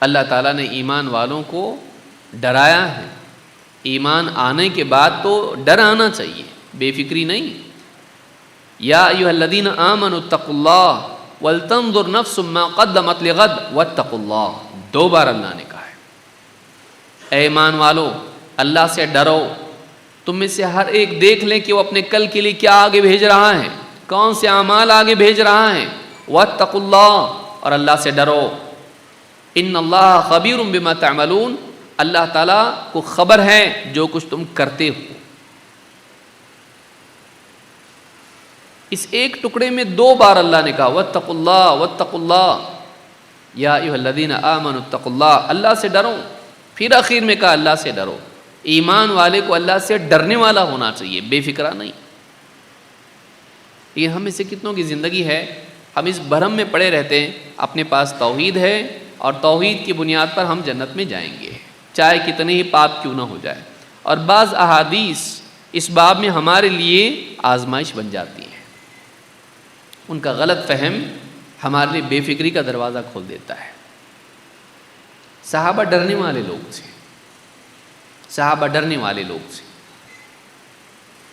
اللہ تعالیٰ نے ایمان والوں کو ڈرایا ہے. ایمان آنے کے بعد تو ڈر آنا چاہیے، بے فکری نہیں. یا ایھا الذین آمنوا اتقوا اللہ ولتنظر نفس ما قدمت لغد واتقوا اللہ. 2 بار اللہ نے کہا ہے اے ایمان والو اللہ سے ڈرو. تم میں سے ہر ایک دیکھ لیں کہ وہ اپنے کل کے لیے کیا آگے بھیج رہا ہے، کون سے اعمال آگے بھیج رہا ہے. واتقوا اللہ، اور اللہ سے ڈرو. ان اللہ خبیر بما تعملون، اللہ تعالیٰ کو خبر ہے جو کچھ تم کرتے ہو. اس ایک ٹکڑے میں 2 بار اللہ نے کہا واتقوا اللہ واتقوا اللہ. یا ایھا الذین آمنوا اتقوا اللہ، اللہ سے ڈرو. پھر آخر میں کہا اللہ سے ڈرو. ایمان والے کو اللہ سے ڈرنے والا ہونا چاہیے، بے فکرہ نہیں. یہ ہم میں سے کتنوں کی زندگی ہے، ہم اس بھرم میں پڑے رہتے ہیں اپنے پاس توحید ہے اور توحید کی بنیاد پر ہم جنت میں جائیں گے چاہے کتنے ہی پاپ کیوں نہ ہو جائے. اور بعض احادیث اس باب میں ہمارے لیے آزمائش بن جاتی ہیں. ان کا غلط فہم ہمارے لیے بے فکری کا دروازہ کھول دیتا ہے. صحابہ ڈرنے والے لوگ تھے، صحابہ ڈرنے والے لوگ تھے.